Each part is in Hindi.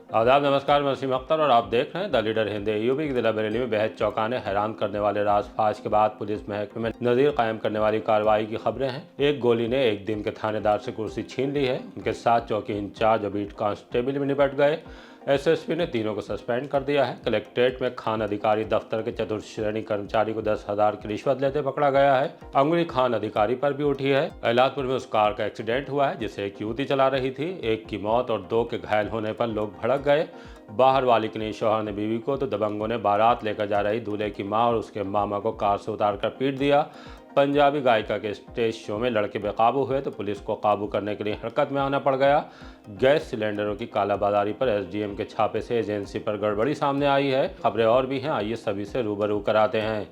आदाब, नमस्कार। मैं वसीम अख्तर और आप देख रहे हैं द लीडर हिंद। यूपी के जिला बरेली में बेहद चौंकाने हैरान करने वाले राजफाश के बाद पुलिस महकमे में नज़ीर कायम करने वाली कार्रवाई की खबरें हैं। एक गोली ने एक दिन के थानेदार से कुर्सी छीन ली है। उनके साथ चौकी इंचार्ज और बीट कांस्टेबल भी निपट गए। एसएसपी ने तीनों को सस्पेंड कर दिया है। कलेक्ट्रेट में खान अधिकारी दफ्तर के चतुर्थ श्रेणी कर्मचारी को 10,000 की रिश्वत लेते पकड़ा गया है। अंगुली खान अधिकारी पर भी उठी है। इलाजपुर में उस कार का एक्सीडेंट हुआ है जिसे एक युवती चला रही थी। एक की मौत और 2 के घायल होने पर लोग भड़क गए। बाहर वाली के नहीं शौहर ने बीवी को तो दबंगों ने बारात लेकर जा रही दूल्हे की मां और उसके मामा को कार से उतारकर पीट दिया। पंजाबी गायिका के स्टेज शो में लड़के बेकाबू हुए तो पुलिस को काबू करने के लिए हरकत में आना पड़ गया। गैस सिलेंडरों की कालाबाजारी पर एसडीएम के छापे से एजेंसी पर गड़बड़ी सामने आई है। खबरें और भी हैं, आइए सभी से रूबरू कराते हैं।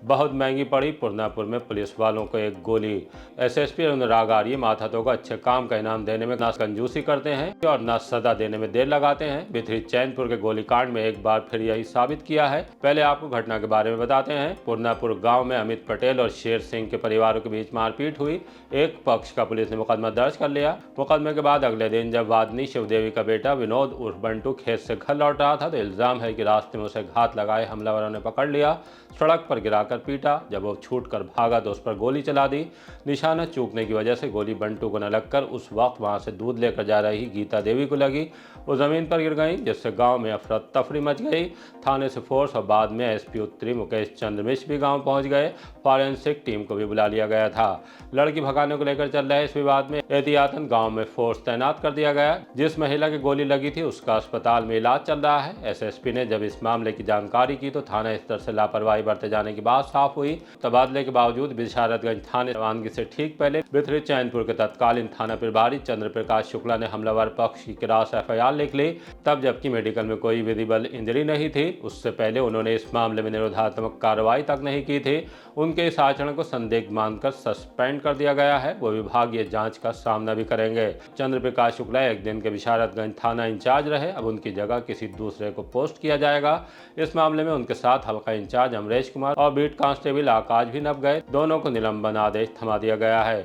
बहुत महंगी पड़ी पुरनापुर में पुलिस वालों को एक गोली। एसएसपी अनुराग आर्य माथातों को अच्छे काम का इनाम देने में ना कंजूसी करते हैं और ना सजा देने में देर लगाते हैं। भितरी चैनपुर के गोलीकांड में एक बार फिर यही साबित किया है। पहले आपको घटना के बारे में बताते हैं। पुरनापुर गांव में अमित पटेल और शेर सिंह के परिवारों के बीच मारपीट हुई। एक पक्ष का पुलिस ने मुकदमा दर्ज कर लिया। मुकदमे के बाद अगले दिन जब वादनी शिवदेवी का बेटा विनोद उर्फ बंटू खेत से घर लौट रहा था तो इल्जाम है कि रास्ते में उसे घात लगाए हमलावरों ने पकड़ लिया, सड़क पर गिराकर पीटा। जब वो छूटकर भागा तो उस पर गोली चला दी। निशाना चूकने की वजह से गोली बंटू को न लगकर उस वक्त वहां से दूध लेकर जा रही गीता देवी को लगी। वो जमीन पर गिर गई जिससे गांव में अफरा तफरी मच गई। थाने से फोर्स और बाद में एसपी उत्तरी मुकेश चंद्र मिश्र भी गांव पहुंच गए। फॉरेंसिक टीम को भी बुला लिया गया था। लड़की भगाने को लेकर चल रहे इस विवाद में एहतियातन गांव में फोर्स तैनात कर दिया गया। जिस महिला की गोली लगी थी उसका अस्पताल में इलाज चल रहा है। एसएसपी ने जब इस मामले की जानकारी की तो थाना स्तर से लापरवाही बरते जाने की बात साफ हुई। तबादले के बावजूद बिशारतगंज थाने रवानगी से ठीक पहले भितरी चैनपुर के तत्कालीन थाना प्रभारी चंद्र प्रकाश शुक्ला ने हमलावर पक्ष की गिरास एफआईआर लिख ली। तब जबकि मेडिकल में कोई विजिबल इंजरी नहीं थी, उससे पहले उन्होंने इस मामले में निरोधात्मक कार्रवाई तक नहीं की थी। उनके इस आचरण को संदिग्ध मानकर सस्पेंड कर दिया गया है। वो विभागीय जांच का सामना भी करेंगे। चंद्र प्रकाश शुक्ला एक दिन के बिशारतगंज थाना इंचार्ज रहे, अब उनकी जगह किसी दूसरे को पोस्ट किया जाएगा। इस मामले में उनके साथ हल्का इंचार्ज अमरेश कुमार और बीट कांस्टेबल आकाश भी नप गए। दोनों को निलंबन आदेश थमा दिया गया है।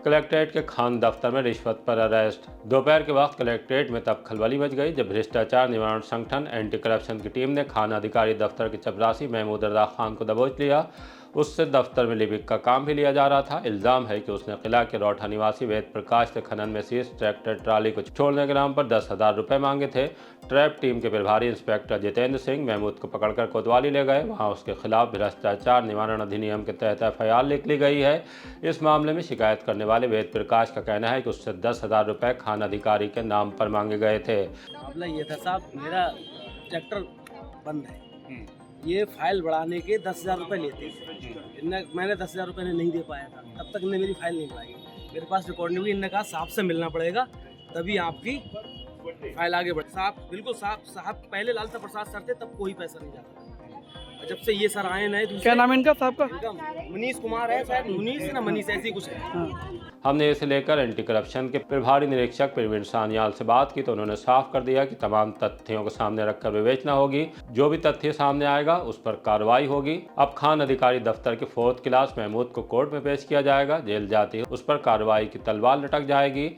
कलेक्ट्रेट के खान दफ्तर में रिश्वत पर अरेस्ट। दोपहर के वक्त कलेक्ट्रेट में तब खलबली मच गई जब भ्रष्टाचार निवारण संगठन एंटी करप्शन की टीम ने खान अधिकारी दफ्तर के चपरासी महमूद रजा खान को दबोच लिया। उससे दफ्तर में लिपिक का काम भी लिया जा रहा था। इल्जाम है कि उसने किला के रौठा निवासी वेद प्रकाश से खनन में शीश ट्रैक्टर ट्राली को छोड़ने के नाम पर 10,000 रुपये मांगे थे। ट्रैप टीम के प्रभारी इंस्पेक्टर जितेंद्र सिंह महमूद को पकड़कर कोतवाली ले गए। वहां उसके खिलाफ भ्रष्टाचार निवारण अधिनियम के तहत एफआईआर लिख ली गई है। इस मामले में शिकायत करने वाले वेद प्रकाश का कहना है कि उससे 10,000 रुपये खान अधिकारी के नाम पर मांगे गए थे। मामला ये था साहब, मेरा ट्रैक्टर बंद है, ये फाइल बढ़ाने के 10,000 रुपये लेते। मैंने 10,000 रुपये नहीं दे पाया था, तब तक इन्हें मेरी फाइल नहीं बढ़ाई। मेरे पास रिकॉर्डिंग भी, इन्होंने कहा साहब से मिलना पड़ेगा तभी आपकी फाइल आगे बढ़े। साहब बिल्कुल साहब पहले लालता प्रसाद सर थे, तब कोई पैसा नहीं जाता। जब से ये सर आए नए, क्या नाम है इनका साहब का? मनीष कुमार है शायद, मुनीष ना मनीष ऐसी कुछ है। हमने इसे लेकर एंटी करप्शन के प्रभारी निरीक्षक प्रवीण सान्याल से बात की तो उन्होंने साफ कर दिया कि तमाम तथ्यों को सामने रखकर विवेचना होगी। जो भी तथ्य सामने आएगा उस पर कार्रवाई होगी। अब खान अधिकारी दफ्तर के 4th क्लास महमूद को कोर्ट में पेश किया जाएगा। जेल जाती है उस पर कार्रवाई की तलवार लटक जाएगी।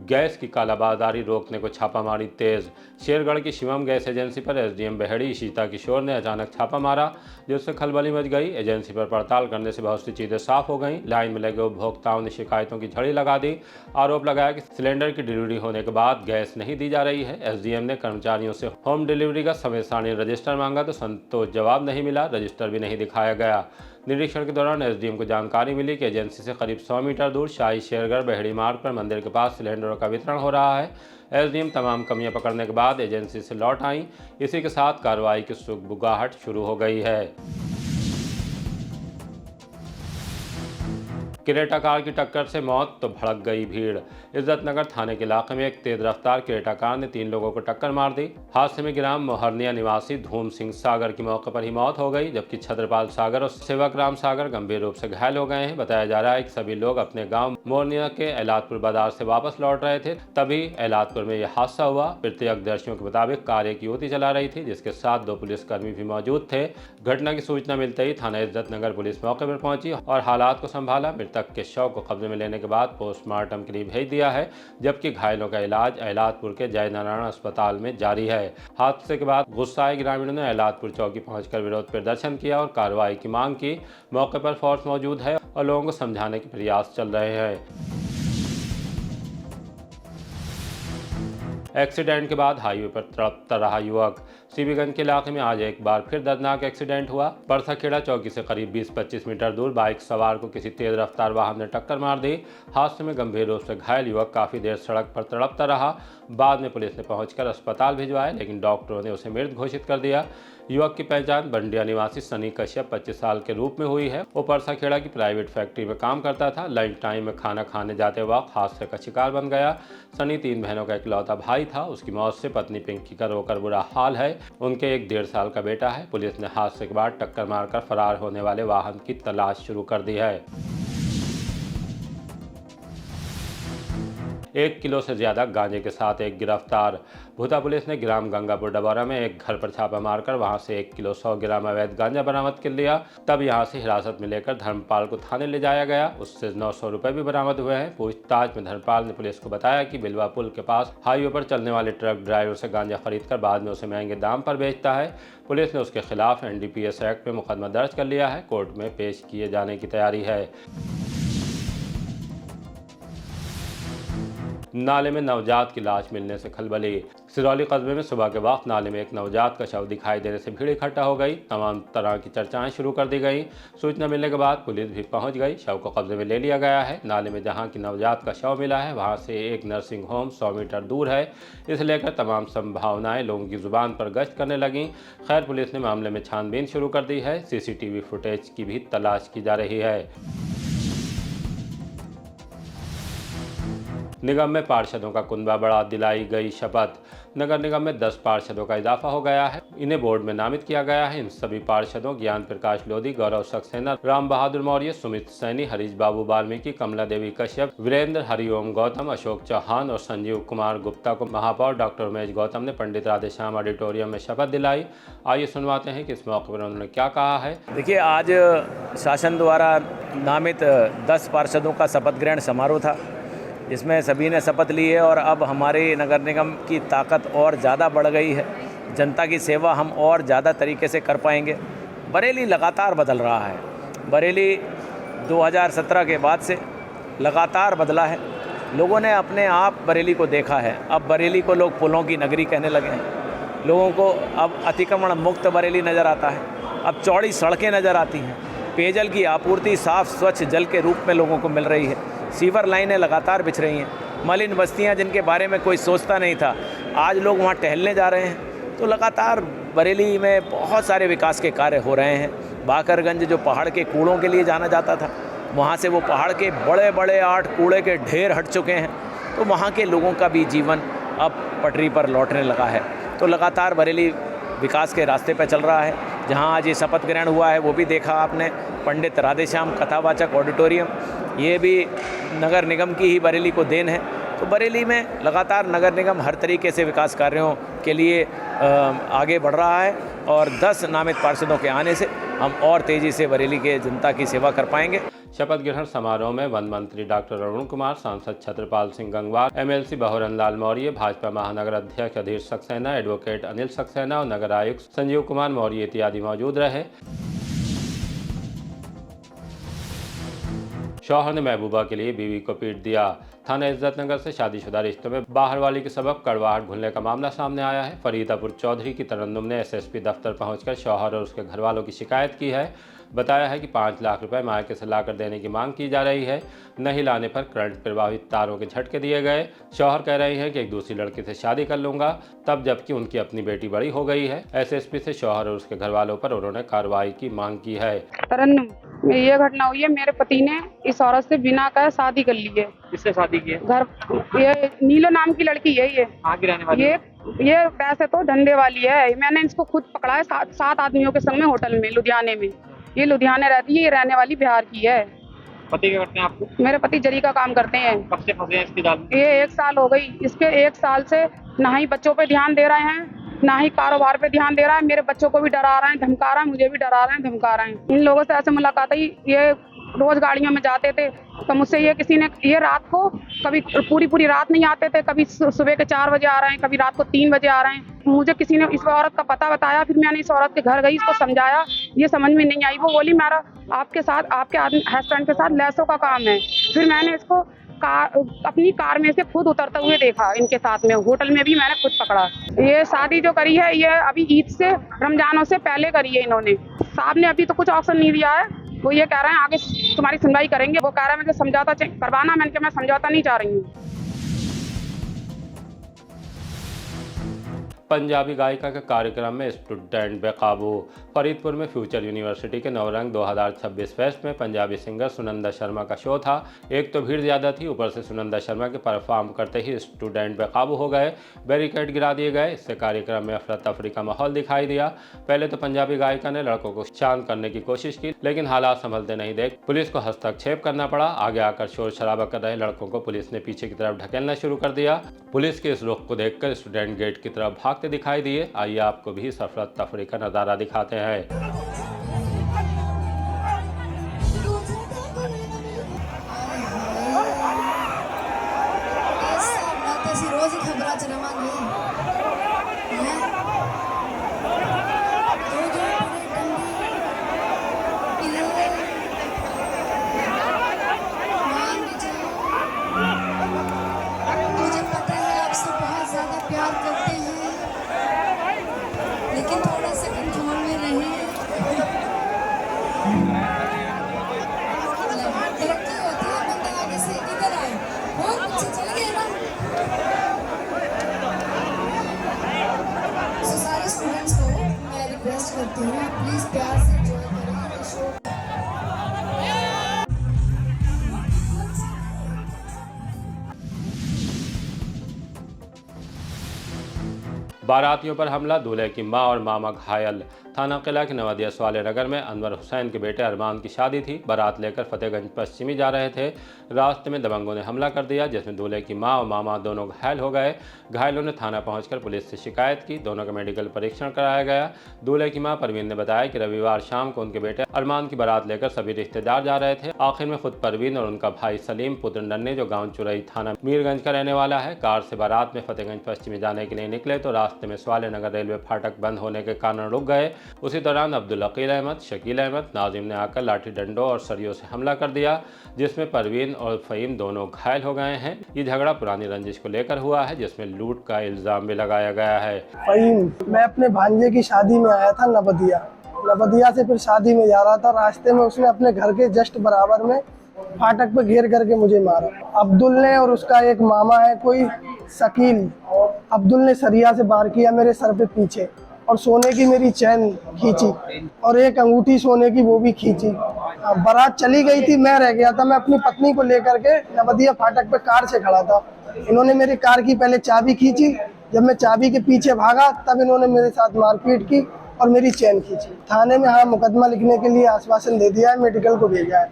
गैस की कालाबाजारी रोकने को छापामारी तेज। शेरगढ़ की शिवम गैस एजेंसी पर एसडीएम बहेड़ी इशिता किशोर ने अचानक छापा मारा जिससे खलबली मच गई। एजेंसी पर पड़ताल करने से बहुत सी चीजें साफ हो गईं। लाइन में लगे उपभोक्ताओं ने शिकायतों की झड़ी लगा दी। आरोप लगाया कि सिलेंडर की डिलीवरी होने के बाद गैस नहीं दी जा रही है। एसडीएम ने कर्मचारियों से होम डिलीवरी का समय सारणी रजिस्टर मांगा तो संतोष जवाब नहीं मिला, रजिस्टर भी नहीं दिखाया गया। निरीक्षण के दौरान एसडीएम को जानकारी मिली कि एजेंसी से करीब 100 मीटर दूर शाही शेरगढ़ बहेड़ी मार्ग पर मंदिर के पास सिलेंडरों का वितरण हो रहा है। एसडीएम तमाम कमियां पकड़ने के बाद एजेंसी से लौट आई। इसी के साथ कार्रवाई की सुगबुगाहट शुरू हो गई है। क्रेटा कार की टक्कर से मौत तो भड़क गई भीड़। इज्जतनगर थाने के इलाके में एक तेज रफ्तार क्रेटा कार ने 3 लोगों को टक्कर मार दी। हादसे में ग्राम मोहरनिया निवासी धूम सिंह सागर की मौके पर ही मौत हो गई, जबकि छत्रपाल सागर और सेवक राम सागर गंभीर रूप से घायल हो गए हैं। बताया जा रहा है कि सभी लोग अपने गांव मोहरनिया के एलादपुर बाजार से वापस लौट रहे थे, तभी एलादपुर में यह हादसा हुआ। प्रत्यक्षदर्शियों के मुताबिक कार एक युवती चला रही थी, जिसके साथ 2 पुलिसकर्मी भी मौजूद थे। घटना की सूचना मिलते ही थाना इज्जतनगर पुलिस मौके पर पहुंची और हालात को संभाला। मृतक के शव को कब्जे में लेने के बाद पोस्टमार्टम के लिए भेज दिया है, जबकि घायलों का इलाज एलादपुर के जय नारायण अस्पताल में जारी है। हादसे के बाद गुस्साए ग्रामीणों ने एलादपुर चौकी पहुंचकर विरोध प्रदर्शन किया और कार्रवाई की मांग की। मौके पर फोर्स मौजूद है और लोगों को समझाने के प्रयास चल रहे हैं। एक्सीडेंट के बाद हाईवे पर तड़पता रहा युवक। सीबीगंज के इलाके में आज एक बार फिर दर्दनाक एक्सीडेंट हुआ। परसाखेड़ा चौकी से करीब 20-25 मीटर दूर बाइक सवार को किसी तेज रफ्तार वाहन ने टक्कर मार दी। हादसे में गंभीर रूप से घायल युवक काफी देर सड़क पर तड़पता रहा। बाद में पुलिस ने पहुंचकर अस्पताल भिजवाया, लेकिन डॉक्टरों ने उसे मृत घोषित कर दिया। युवक की पहचान बंडिया निवासी सनी कश्यप 25 साल के रूप में हुई है। वो परसाखेड़ा की प्राइवेट फैक्ट्री में काम करता था। लंच टाइम में खाना खाने जाते वक्त हादसे का शिकार बन गया। सनी 3 बहनों का इकलौता भाई था। उसकी मौत से पत्नी पिंकी का रोकर बुरा हाल है। उनके एक 1.5 साल का बेटा है। पुलिस ने हादसे के बाद टक्कर मारकर फरार होने वाले वाहन की तलाश शुरू कर दी है। 1 किलो से ज्यादा गांजे के साथ एक गिरफ्तार। भूता पुलिस ने ग्राम गंगापुर डबौरा में एक घर पर छापा मारकर वहां से 1 किलो 100 ग्राम अवैध गांजा बरामद कर लिया। तब यहां से हिरासत में लेकर धर्मपाल को थाने ले जाया गया। उससे 900 रुपए भी बरामद हुए हैं। पूछताछ में धर्मपाल ने पुलिस को बताया कि बिलवा पुल के पास हाईवे पर चलने वाले ट्रक ड्राइवर से गांजा खरीदकर बाद में उसे महंगे दाम पर बेचता है। पुलिस ने उसके खिलाफ NDPS एक्ट में मुकदमा दर्ज कर लिया है। कोर्ट में पेश किए जाने की तैयारी है। नाले में नवजात की लाश मिलने से खलबली। सिरौली कस्बे में सुबह के वक्त नाले में एक नवजात का शव दिखाई देने से भीड़ इकट्ठा हो गई। तमाम तरह की चर्चाएं शुरू कर दी गई। सूचना मिलने के बाद पुलिस भी पहुंच गई। शव को कब्जे में ले लिया गया है। नाले में जहां की नवजात का शव मिला है, वहां से एक नर्सिंग होम 100 मीटर दूर है। इसे लेकर तमाम संभावनाएं लोगों की जुबान पर गश्त करने लगी। खैर, पुलिस ने मामले में छानबीन शुरू कर दी है। CCTV फुटेज की भी तलाश की जा रही है। निगम में पार्षदों का कुनबा बढ़ा, दिलाई गई शपथ। नगर निगम में 10 पार्षदों का इजाफा हो गया है। इन्हें बोर्ड में नामित किया गया है। इन सभी पार्षदों ज्ञान प्रकाश लोधी, गौरव सक्सेना, राम बहादुर मौर्य, सुमित सैनी, हरीश बाबू वाल्मीकि, कमला देवी कश्यप, वीरेंद्र हरिओम गौतम, अशोक चौहान और संजीव कुमार गुप्ता को महापौर डॉक्टर उमेश गौतम ने पंडित राधेश्याम ऑडिटोरियम में शपथ दिलाई। आइए सुनवाते हैं कि इस मौके पर उन्होंने क्या कहा है। देखिए, आज शासन द्वारा नामित 10 पार्षदों का शपथ ग्रहण समारोह था, जिसमें सभी ने शपथ ली है और अब हमारे नगर निगम की ताकत और ज़्यादा बढ़ गई है। जनता की सेवा हम और ज़्यादा तरीके से कर पाएंगे। बरेली लगातार बदल रहा है। बरेली 2017 के बाद से लगातार बदला है। लोगों ने अपने आप बरेली को देखा है। अब बरेली को लोग पुलों की नगरी कहने लगे हैं। लोगों को अब अतिक्रमण मुक्त बरेली नज़र आता है। अब चौड़ी सड़कें नज़र आती हैं। पेयजल की आपूर्ति साफ स्वच्छ जल के रूप में लोगों को मिल रही है। सीवर लाइनें लगातार बिछ रही हैं। मलिन बस्तियां जिनके बारे में कोई सोचता नहीं था, आज लोग वहां टहलने जा रहे हैं। तो लगातार बरेली में बहुत सारे विकास के कार्य हो रहे हैं। बाकरगंज जो पहाड़ के कूड़ों के लिए जाना जाता था, वहां से वो पहाड़ के बड़े बड़े 8 कूड़े के ढेर हट चुके हैं। तो वहां के लोगों का भी जीवन अब पटरी पर लौटने लगा है। तो लगातार बरेली विकास के रास्ते पर चल रहा है। जहां आज ये शपथ ग्रहण हुआ है वो भी देखा आपने, पंडित राधेश्याम कथावाचक ऑडिटोरियम, ये भी नगर निगम की ही बरेली को देन है। तो बरेली में लगातार नगर निगम हर तरीके से विकास कार्यों के लिए आगे बढ़ रहा है और 10 नामित पार्षदों के आने से हम और तेज़ी से बरेली के जनता की सेवा कर पाएंगे। शपथ ग्रहण समारोह में वन मंत्री डॉक्टर अरुण कुमार, सांसद छत्रपाल सिंह गंगवार, MLC बहुरन लाल मौर्य, भाजपा महानगर अध्यक्ष अधीर सक्सेना, एडवोकेट अनिल सक्सेना और नगर आयुक्त संजीव कुमार मौर्य इत्यादि मौजूद रहे। शौहर ने महबूबा के लिए बीवी को पीट दिया। थाना इज्जतनगर से शादीशुदा रिश्तों में बाहर वाली के सबब कड़वाहट भूलने का मामला सामने आया है। फरीदापुर चौधरी की तरन्नुम ने एसएसपी दफ्तर पहुंचकर शौहर और उसके घर वालों की शिकायत की है। बताया है कि 5 लाख रुपए मायके से लाकर देने की मांग की जा रही है। नहीं लाने पर करंट प्रभावित तारों के झटके दिए गए। शौहर कह रहे हैं कि एक दूसरी लड़की से शादी कर लूंगा तब, जबकि उनकी अपनी बेटी बड़ी हो गई है। एसएसपी से शौहर और उसके घर वालों पर उन्होंने कार्रवाई की मांग की है। तरन्नुम में ये घटना हुई है, मेरे पति ने इस औरत से बिना कहे शादी कर ली है। किससे शादी की है? घर ये नीलो नाम की लड़की है। ये कहाँ की रहने वाली है? ये वैसे तो धंधे वाली है। मैंने इसको खुद पकड़ा है 7 आदमियों के संग में होटल में लुधियाने में। ये लुधियाने रहती है, ये रहने वाली बिहार की है। पति क्या करते हैं आपको? मेरे पति जरी का काम करते हैं। कब से फंसे हैं इसकी जाल में? ये 1 साल हो गई। इसके 1 साल से ना ही बच्चों पे ध्यान दे रहे हैं, ना ही कारोबार पे ध्यान दे रहा है। मेरे बच्चों को भी डरा रहे हैं, धमका रहा है, मुझे भी डरा रहे हैं, धमका रहे हैं। इन लोगों से ऐसे मुलाकात हुई, ये रोज गाड़ियों में जाते थे तो मुझसे ये रात को कभी पूरी रात नहीं आते थे, कभी सुबह के 4 बजे आ रहे हैं, कभी रात को 3 बजे आ रहे हैं। मुझे किसी ने इस औरत का पता बताया, फिर मैंने इस औरत के घर गई, इसको समझाया, ये समझ में नहीं आई। वो बोली मेरा आपके हस्बैंड के साथ लैसों का काम है। फिर मैंने इसको अपनी कार में से खुद उतरते हुए देखा इनके साथ में। होटल में भी मैंने खुद पकड़ा। ये शादी जो करी है ये अभी ईद से रमजानों से पहले करी है इन्होंने। साहब ने अभी तो कुछ ऑप्शन नहीं दिया है। वो ये कह रहे हैं आगे तुम्हारी सुनवाई करेंगे। वो कह रहा है मुझे समझौता करवाना। मैंने कहा मैं समझौता नहीं चाह रही हूँ। पंजाबी गायिका के कार्यक्रम में स्टूडेंट बेकाबू। फरीदपुर में फ्यूचर यूनिवर्सिटी के नवरंग 2026 फेस्ट में पंजाबी सिंगर सुनंदा शर्मा का शो था। एक तो भीड़ ज़्यादा थी, ऊपर से सुनंदा शर्मा के परफॉर्म करते ही स्टूडेंट बेकाबू हो गए, बैरिकेड गिरा दिए गए। इससे कार्यक्रम में अफरा तफरी का माहौल दिखाई दिया। पहले तो पंजाबी गायिका ने लड़कों को शांत करने की कोशिश की, लेकिन हालात संभलते नहीं देख पुलिस को हस्तक्षेप करना पड़ा। आगे आकर शोर शराबा कर रहे लड़कों को पुलिस ने पीछे की तरफ ढकेलना शुरू कर दिया। पुलिस के इस रुख को देखकर स्टूडेंट गेट की तरफ भागते दिखाई दिए। आइए आपको भी अफरा तफरी का नज़ारा दिखाते हैं। रोज ही खबरा चलावांगे मुझे पता है आप सब बहुत ज्यादा प्यार करते हैं, लेकिन थोड़ा सा कंट्रोल में रहिए। तरक्की होती है, बंदा आगे से इधर आए और पीछे चले गए ना। तो सारे स्टूडेंट्स को मैं रिक्वेस्ट करती हूँ प्लीज प्यार से एंजॉय करें शो। बारातियों पर हमला, दूल्हे की मां और मामा घायल। थाना किला के नवादिया सवाले नगर में अनवर हुसैन के बेटे अरमान की शादी थी। बारात लेकर फतेहगंज पश्चिमी जा रहे थे। रास्ते में दबंगों ने हमला कर दिया, जिसमें दूल्हे की मां और मामा दोनों घायल हो गए। घायलों ने थाना पहुंचकर पुलिस से शिकायत की। दोनों का मेडिकल परीक्षण कराया गया। दूल्हे की मां परवीन ने बताया कि रविवार शाम को उनके बेटे अरमान की बारात लेकर सभी रिश्तेदार जा रहे थे। आखिर में खुद परवीन और उनका भाई सलीम पुत्र नन्हे, जो गाँव चुरई थाना मीरगंज का रहने वाला है, कार से बारात में फतेहगंज पश्चिमी जाने के लिए निकले तो रास्ते में सवाले नगर रेलवे फाटक बंद होने के कारण रुक गए। उसी दौरान अब्दुल अकील अहमद, शकील अहमद, नाजिम ने आकर लाठी डंडों और सरियों से हमला कर दिया, जिसमें परवीन और फ़हीम दोनों घायल हो गए हैं। ये झगड़ा पुरानी रंजिश को लेकर हुआ है, जिसमें लूट का इल्जाम भी लगाया गया है। फ़हीम, मैं अपने भांजे की शादी में आया था नवदिया से फिर शादी में जा रहा था। रास्ते में उसने अपने घर के जस्ट बराबर में फाटक पे घेर करके मुझे मारा। अब्दुल ने और उसका एक मामा है कोई शकील, अब्दुल ने सरिया से वार किया मेरे सर पे पीछे, और सोने की मेरी चैन खींची और एक अंगूठी सोने की वो भी खींची। बारात चली गई थी, मैं रह गया था। मैं अपनी पत्नी को लेकर के नवदिया फाटक पे कार से खड़ा था। इन्होंने मेरी कार की पहले चाबी खींची। जब मैं चाबी के पीछे भागा तब इन्होंने मेरे साथ मारपीट की और मेरी चैन खींची। थाने में मुकदमा लिखने के लिए आश्वासन दे दिया है, मेडिकल को भेजा है।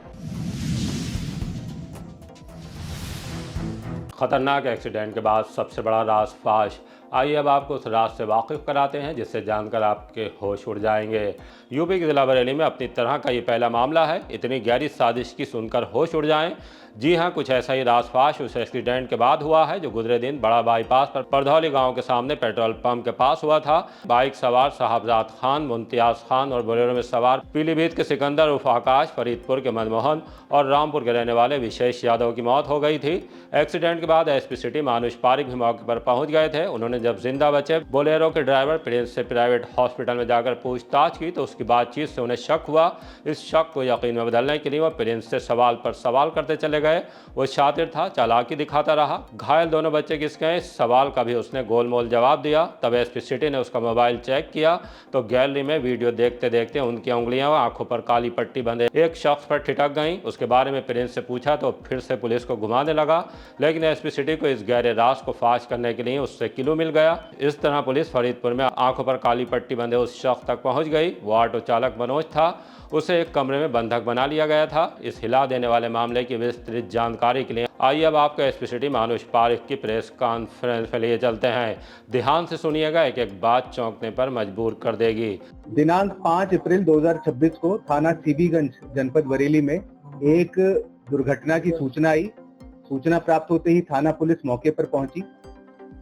खतरनाक एक्सीडेंट के बाद सबसे बड़ा राज फाश। आइए अब आपको उस राज से वाकिफ कराते हैं जिससे जानकर आपके होश उड़ जाएंगे। यूपी के जिला बरेली में अपनी तरह का ये पहला मामला है। इतनी गहरी साजिश की सुनकर होश उड़ जाएं। जी हां, कुछ ऐसा ही राजफाश उस एक्सीडेंट के बाद हुआ है जो गुजरे दिन बड़ा बाईपास पर परधौली गांव के सामने पेट्रोल पंप के पास हुआ था। बाइक सवार साहबजाद खान, मुमतियाज खान और बोलेरो में सवार पीलीभीत के सिकंदर उर्फ आकाश, फरीदपुर के मनमोहन और रामपुर के रहने वाले विशेष यादव की मौत हो गई थी। एक्सीडेंट के बाद एसपी सिटी मानुष पारिक भी मौके पर पहुंच गए थे। उन्होंने जब जिंदा बचे बोलेरो के ड्राइवर प्रिंस से प्राइवेट हॉस्पिटल में जाकर पूछताछ की तो उसकी बातचीत से उन्हें शक हुआ। इस शक को यकीन में बदलने के लिए वो प्रिंस से सवाल पर सवाल करते चले गए। वो शातिर था, चालाकी दिखाता रहा। घायल दोनों बच्चे किसके हैं, इस सवाल का भी उसने गोलमोल जवाब दिया। तब एसपी सिटी ने उसका मोबाइल चेक किया तो गैलरी में वीडियो देखते देखते उनकी उंगलियां व आंखों पर काली पट्टी बंधे एक शख्स पर ठिठक गईं। उसके बारे में प्रिंस से पूछा तो फिर से पुलिस को घुमाने लगा, लेकिन एसपी सिटी को इस गहरे राज को फाश करने के लिए उससे किलो मिल गया। इस तरह पुलिस फरीदपुर में आंखों पर काली पट्टी बंधे उस शख्स तक पहुंच गई। वो ऑटो चालक मनोज था। उसे एक कमरे में बंधक बना लिया गया था। इस हिला देने वाले मामले की विस्तृत जानकारी के लिए आइए अब आपको एसपी सिटी मानुष पारिक की प्रेस कॉन्फ्रेंस में लिए चलते हैं। ध्यान से सुनिएगा, एक एक बात चौंकने पर मजबूर कर देगी। दिनांक 5 अप्रैल 2026 को थाना सीबीगंज जनपद बरेली में एक दुर्घटना की सूचना आई। सूचना प्राप्त होते ही थाना पुलिस मौके पर पहुंची।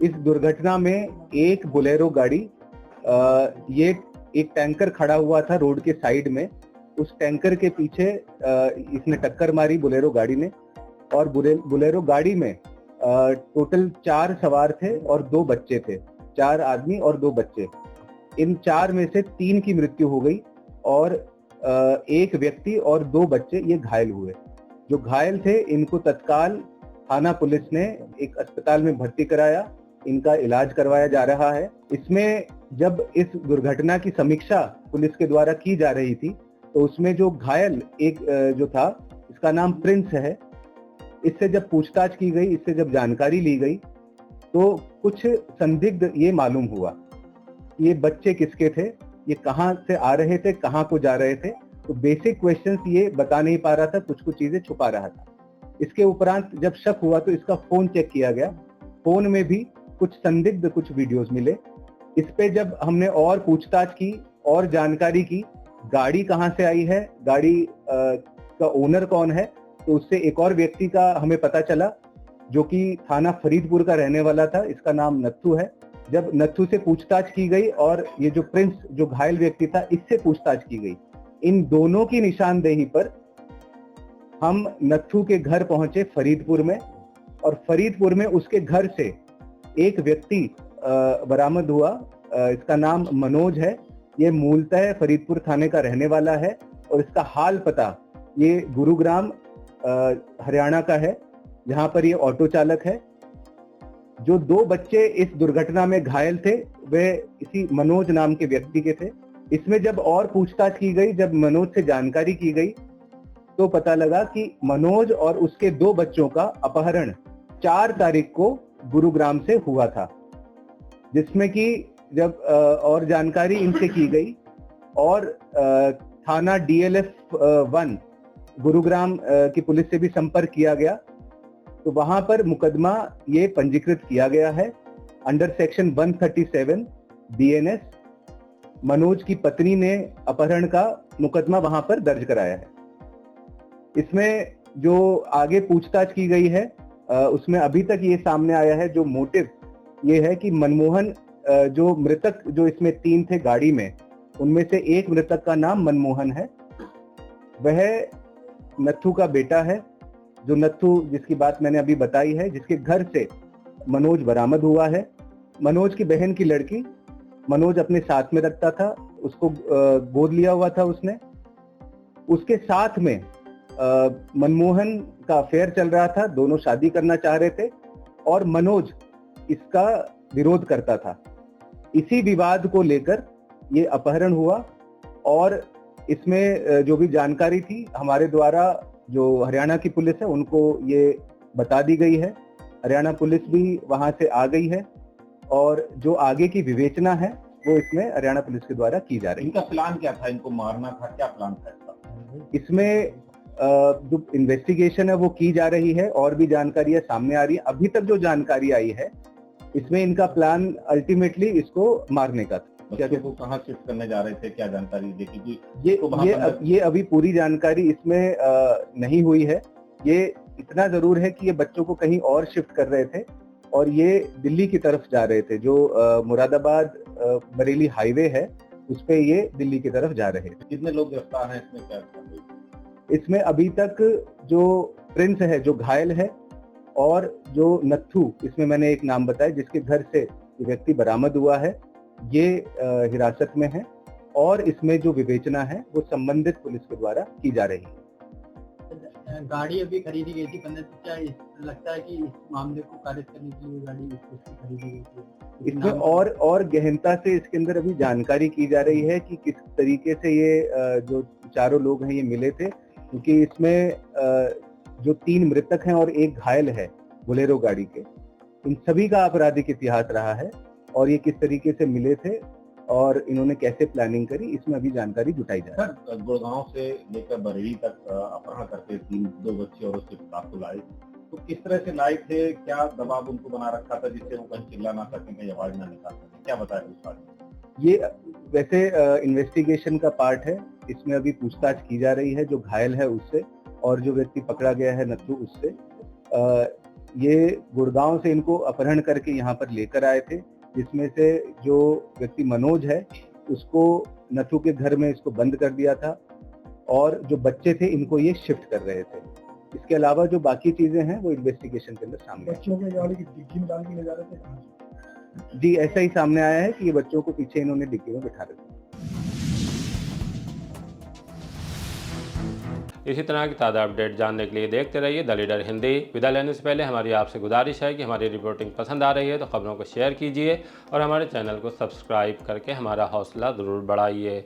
इस दुर्घटना में एक बोलेरो गाड़ी, ये एक टैंकर खड़ा हुआ था रोड के साइड में, उस टैंकर के पीछे इसने टक्कर मारी बोलेरो गाड़ी ने। और बोलेरो गाड़ी में टोटल 4 सवार थे और 2 बच्चे थे, 4 आदमी और 2 बच्चे। इन 4 में से 3 की मृत्यु हो गई और एक व्यक्ति और 2 बच्चे ये घायल हुए। जो घायल थे इनको तत्काल थाना पुलिस ने एक अस्पताल में भर्ती कराया। इनका इलाज करवाया जा रहा है। इसमें जब इस दुर्घटना की समीक्षा पुलिस के द्वारा की जा रही थी तो उसमें जो घायल एक जो था, इसका नाम प्रिंस है, इससे जब पूछताछ की गई, इससे जब जानकारी ली गई तो कुछ संदिग्ध ये मालूम हुआ। ये बच्चे किसके थे, ये कहाँ से आ रहे थे, कहाँ को जा रहे थे। तो बेसिक क्वेश्चंस ये बता नहीं पा रहा था, कुछ चीजें छुपा रहा था। इसके उपरांत जब शक हुआ तो इसका फोन चेक किया गया। फोन में भी कुछ संदिग्ध कुछ वीडियोस मिले। इस पे जब हमने और पूछताछ की और जानकारी की, गाड़ी कहाँ से आई है, गाड़ी का ओनर कौन है, तो उससे एक और व्यक्ति का हमें पता चला जो कि थाना फरीदपुर का रहने वाला था। इसका नाम नत्थू है। जब नत्थू से पूछताछ की गई और ये जो प्रिंस जो घायल व्यक्ति था इससे पूछताछ की गई, इन दोनों की निशानदेही पर हम नत्थू के घर पहुंचे फरीदपुर में। और फरीदपुर में उसके घर से एक व्यक्ति बरामद हुआ। इसका नाम मनोज है। ये मूलतः फरीदपुर थाने का रहने वाला है और इसका हाल पता ये गुरुग्राम हरियाणा का है, जहां पर ये ऑटो चालक है। जो 2 बच्चे इस दुर्घटना में घायल थे वे इसी मनोज नाम के व्यक्ति के थे। इसमें जब और पूछताछ की गई, जब मनोज से जानकारी की गई तो पता लगा कि मनोज और उसके 2 बच्चों का अपहरण 4 तारीख को गुरुग्राम से हुआ था। जिसमें कि जब और जानकारी इनसे की गई और थाना DLF 1 गुरुग्राम की पुलिस से भी संपर्क किया गया तो वहां पर मुकदमा ये पंजीकृत किया गया है अंडर सेक्शन 137 BNS। मनोज की पत्नी ने अपहरण का मुकदमा वहां पर दर्ज कराया है। इसमें जो आगे पूछताछ की गई है उसमें अभी तक ये सामने आया है, जो मोटिव ये है कि मनमोहन, जो मृतक जो इसमें 3 थे गाड़ी में, उनमें से एक मृतक का नाम मनमोहन है। वह नत्थू का बेटा है। जो नत्थू जिसकी बात मैंने अभी बताई है, जिसके घर से मनोज बरामद हुआ है। मनोज की बहन की लड़की मनोज अपने साथ में रखता था, उसको गोद लिया हुआ था उसने। उसके साथ में मनमोहन का अफेयर चल रहा था, दोनों शादी करना चाह रहे थे और मनोज इसका विरोध करता था। इसी विवाद को लेकर ये अपहरण हुआ और इसमें जो भी जानकारी थी हमारे द्वारा, जो हरियाणा की पुलिस है उनको ये बता दी गई है। हरियाणा पुलिस भी वहां से आ गई है और जो आगे की विवेचना है वो इसमें हरियाणा पुलिस के द्वारा की जा रही है। इनका प्लान क्या था, इनको मारना था, क्या प्लान था इसका? इसमें जो इन्वेस्टिगेशन है वो की जा रही है और भी जानकारियां सामने आ रही है। अभी तक जो जानकारी आई है इसमें इनका प्लान अल्टीमेटली इसको मारने का था। बच्चों को कहाँ शिफ्ट करने जा रहे थे, क्या जानकारी देखी कि ये अभी पूरी जानकारी इसमें नहीं हुई है। ये इतना जरूर है कि ये बच्चों को कहीं और शिफ्ट कर रहे थे और ये दिल्ली की तरफ जा रहे थे। जो मुरादाबाद बरेली हाईवे है उस पे ये दिल्ली की तरफ जा रहे थे। कितने लोग गिरफ्तार हैं इसमें, क्या इसमें अभी तक जो प्रिंस है जो घायल है और जो नत्थू, इसमें मैंने एक नाम बताया जिसके घर से ये व्यक्ति बरामद हुआ है, ये हिरासत में है और इसमें जो विवेचना है वो संबंधित पुलिस के द्वारा की जा रही है। गाड़ी अभी खरीदी गई थी, क्या लगता है कि इस मामले को खारिज करने के लिए गाड़ी खरीदी गई थी? इसमें और गहनता से इसके अंदर अभी जानकारी की जा रही है कि किस तरीके से ये जो चारों लोग हैं ये मिले थे, क्योंकि इसमें जो 3 मृतक हैं और एक घायल है बोलेरो गाड़ी के, इन सभी का आपराधिक इतिहास रहा है और ये किस तरीके से मिले थे और इन्होंने कैसे प्लानिंग करी, इसमें अभी जानकारी जुटाई जा रही है। सर गुड़गांव से लेकर बरेली तक अपहरण करके 2 बच्चे और उसके पिता को लाए, तो किस तरह से लाए थे, क्या दबाव उनको बना रखा था जिससे वो कहीं चिल्ला ना सकें, कहीं आवाज ना निकाल सकें, क्या बताया उस बात में? ये वैसे इन्वेस्टिगेशन का पार्ट है, इसमें अभी पूछताछ की जा रही है जो घायल है उससे और जो व्यक्ति पकड़ा गया है नत्थू उससे। ये गुड़गांव से इनको अपहरण करके यहाँ पर लेकर आए थे, जिसमें से जो व्यक्ति मनोज है उसको नथु के घर में इसको बंद कर दिया था और जो बच्चे थे इनको ये शिफ्ट कर रहे थे। इसके अलावा जो बाकी चीजें हैं वो इन्वेस्टिगेशन के अंदर सामने बच्चों के गाड़ी की डिग्गी में डाल के ले जा रहे थे। जी ऐसा ही सामने आया है कि ये बच्चों को पीछे इन्होंने डिग्गी में बिठा रखा। इसी तरह की ताज़ा अपडेट जानने के लिए देखते रहिए द लीडर हिंदी। विदा लेने से पहले हमारी आपसे गुजारिश है कि हमारी रिपोर्टिंग पसंद आ रही है तो खबरों को शेयर कीजिए और हमारे चैनल को सब्सक्राइब करके हमारा हौसला ज़रूर बढ़ाइए।